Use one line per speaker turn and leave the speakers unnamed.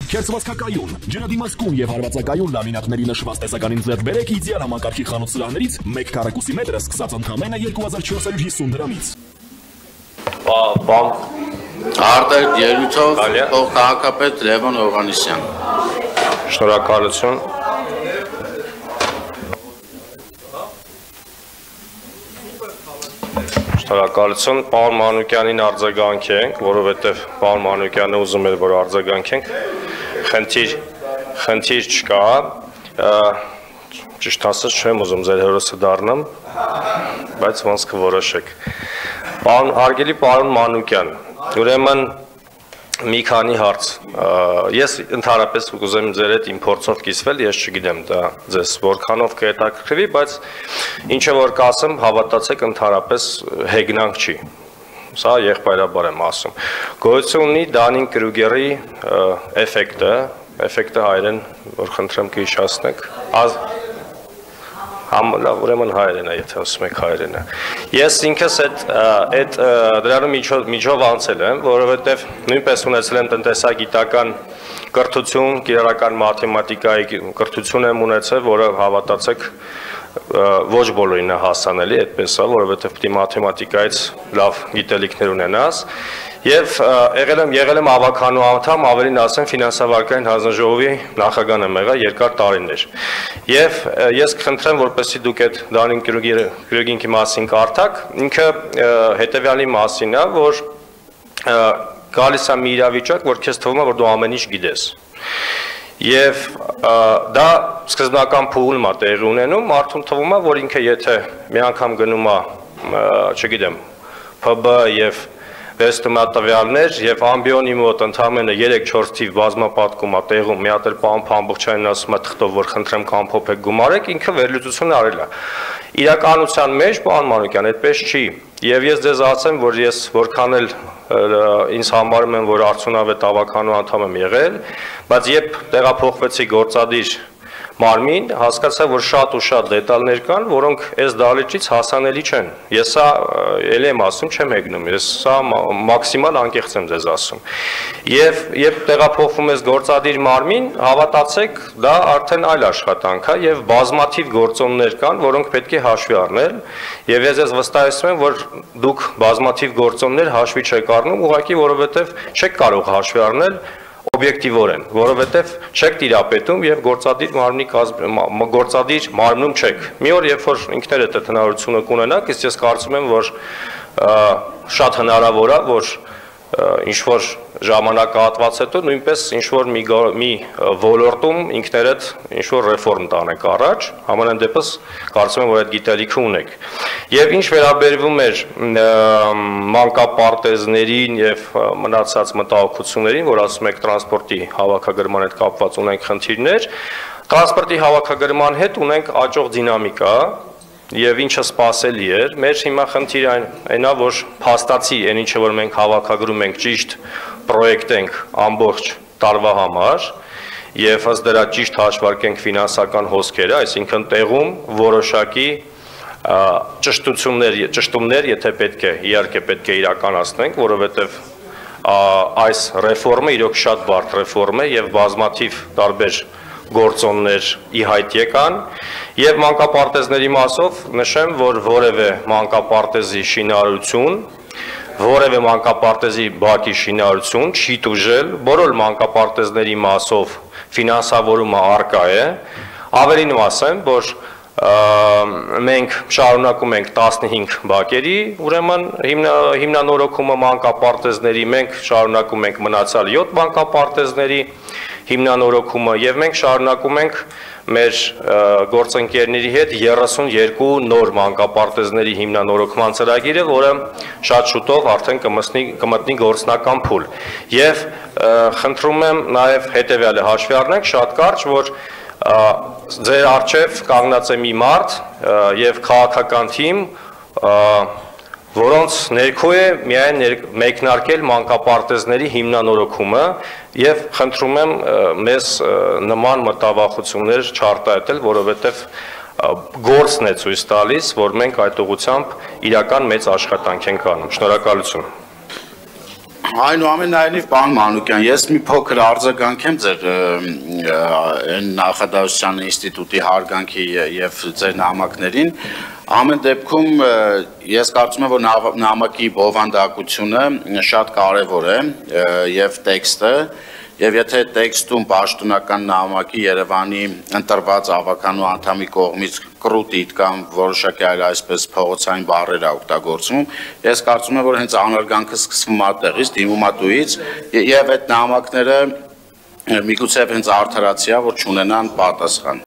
Քերծվածքակայուն, ջրադիմացկուն եւ հարվածակայուն լամինատների նշված տեսականին ձեռք բերեք իդեալ համակարգի խանութ սրահներից 1 քառակուսի մետրը սկսած ընդամենը 2450 դրամից։
Բան
Արտեր ելույթով քաղաքապետ Լևոն Հովհաննիսյան։
Շնորհակալություն։ Շնորհակալություն, պարոն Մանուկյանին արձագանքենք, որովհետև պարոն Մանուկյանը ուզում էր, որ արձագանքենք, խնդիր չկա, ճիշտ ասած չեմ ուզում ձեր հերոսը դառնամ, բայց ոնց կորոշեք։ Հարգելի պարոն Մանուկյան, ուրեմն մի քանի հարց, ես ընդհանրապես կուզեմ ձեր հետ իմ փորձով կիսվել, ես չգիտեմ դա ձեզ որքանով կհետաքրքրվի, բայց ինչը որ կասեմ, հավատացեք ընդհանրապես հեգնանք չի, սա եղբայրաբար եմ ասում, գոյություն ունի Դանին-Կրուգերի էֆեկտը հայերեն, որ խնդրեմ կհիշացնեք, ուրեմն հայերեն է, եթե ասում եք հայերեն է։ Ես ինքս դրանու միջով անցել եմ, որովհետև նույնպես ունեցել եմ տնտեսագիտական կրթություն, կիրառական մաթեմատիկայի կրթություն եմ ունեցել, որը հավատացեք ոչ բոլորին է հասանելի, այդպես է, որովհետև պիտի մաթեմատիկայից լավ գիտելիքներ ունենաս, եւ եղել եմ ավականու անդամ, ավելին ասեմ ֆինանսավարկային հանձնաժողովի նախագահ եմ եղել երկար տարիներ։ Եվ ես կխնդրեմ, որպեսզի դուք այդ Դանին Կրուգինի մասին կարդաք, ինքը հետեւյալի մասին է, որ գալիս է մի իրավիճակ, որ քեզ թվում է, որ դու ամեն ինչ գիտես։ Եվ դա սկզբնական փուլում է տեղի ունենում, մարդուն թվում է, որ ինքը եթե մի անգամ գնում է, չգիտեմ, ՓԲ եւ վեստում է տվյալներ եւ ամբիոնի մոտ ընդամենը 3-4 թիվ բազմապատկում է տեղում, մի հատ էլ պարոն Փամբուխչյանին ասում է թղթով, որ խնդրեմ կամփոփեք գումարեք, ինքը վերլուծություն արել է։ Իրականության մեջ, պարոն Մանուկյան, այդպես չի։ Եվ ես ձեզ ասեմ, որ ես որքան էլ ինձ համարում եմ, որ արդյունավետ ավականու անդամ եմ եղել, բայց երբ տեղափոխվեցի գործադիր մարմին, հասկացա, որ շատ ու շատ դետալներ կան, որոնք այս դահլիճից հասանելի չեն։ Ես սա ելի եմ ասում, չեմ հեգնում, ես սա մաքսիմալ անկեղծ եմ ձեզ ասում։ Եվ երբ տեղափոխվում ես գործադիր մարմին, հավատացեք, դա արդեն այլ աշխատանք է եւ բազմաթիվ գործոններ կան, որոնք պետք է հաշվի առնել, եւ ես ձեզ վստահեցնում եմ, որ դուք բազմաթիվ գործոններ հաշվի չեք առնում, ուղղակի որովհետեւ չեք կարող հաշվի առնել օբյեկտիվորեն, որովհետև չեք տիրապետում եւ գործադիր մարմնում չեք։ Մի օր երբ որ ինքներդ այդ հնարավորությունը կունենաք, ես կարծում եմ, որ շատ հնարավոր է, որ ինչ-որ ժամանակահատված հետո նույնպես ինչ-որ մի ոլորտում ինքներդ ինչ-որ ռեֆորմ տանեք առաջ, համենայն դեպս կարծում եմ, որ այդ գիտելիքը ունեք։ Եվ ինչ վերաբերվում էր մանկապարտեզներին եւ մնացած մտահոգություններին, որ ասում եք տրանսպորտի հավաքագրման հետ կապված ունենք խնդիրներ, տրանսպորտի հավաքագրման հետ ունենք աճող դինամիկա, եւ ինչը սպասելի էր, մեր հիմա խնդիրը այն է, որ փաստացի այն ինչը որ մենք հավաքագրում ենք ճիշտ պրոյեկտենք ամբողջ տարվա համար եւ ըստ դրա ճիշտ հաշվարկենք ֆինանսական հոսքերը, այսինքն տեղում որոշակի ճշտումներ, եթե պետք է, իհարկե պետք է իրականացնենք, որովհետեւ այս ռեֆորմը իրոք շատ բարդ ռեֆորմ է եւ բազմաթիվ տարբեր գործոններ ի հայտ եկան եւ մանկապարտեզների մասով նշեմ, որ որևէ մանկապարտեզի շինարարություն, որևէ մանկապարտեզի բակի շինարարություն չի տուժել, բոլոր մանկապարտեզների մասով ֆինանսավորումը առկա է, ավելին ասեմ, որ մենք շարունակում ենք 15 բակերի, ուրեմն հիմնանորոգումը մանկապարտեզների, մենք շարունակում ենք մնացյալ 7 մանկապարտեզների հիմնանորոգումը եւ մենք շարունակում ենք մեր գործընկերների հետ 32 նոր մանկապարտեզների հիմնանորոգման ծրագիրը, որը շատ շուտով արդեն կմտնի գործնական փուլ։ Եվ խնդրում եմ նաեւ հետեւյալը հաշվի առնենք շատ կարճ, որ ձեր առջև կանգնած է մի մարդ եւ քաղաքական թիմ, որոնց ներքո է միայն մեկնարկել մանկապարտեզների հիմնանորոգումը եւ խնդրում եմ մեզ նման մտավախություններ չարտահայտել, որովհետեւ գործն է ցույց տալիս, որ մենք այդ ուղղությամբ իրական մեծ աշխատանք ենք անում։ Շնորհակալություն։
Այնուամենայնիվ, պարոն Մանուկյան, ես մի փոքր արձագանք եմ ձեր նախադասության ինստիտուտի հարգանքի եւ ձեր նամակներին։ Ամեն դեպքում ես կարծում եմ, որ նամակի բովանդակությունը շատ կարեւոր է եւ տեքստը, եւ եթե տեքստում պաշտոնական նամակի Երևանի ընտրված ավականու անդամի կողմից կրուտիտ կամ որոշակի այլ այսպես փողոցային բառեր օգտագործվում, ես կարծում եմ, որ հենց անարգանքը սկսվում է տեղից, դիմումատուից եւ այդ նամակները միգուցե հենց արդարացիա, որ չունենան պատասխան։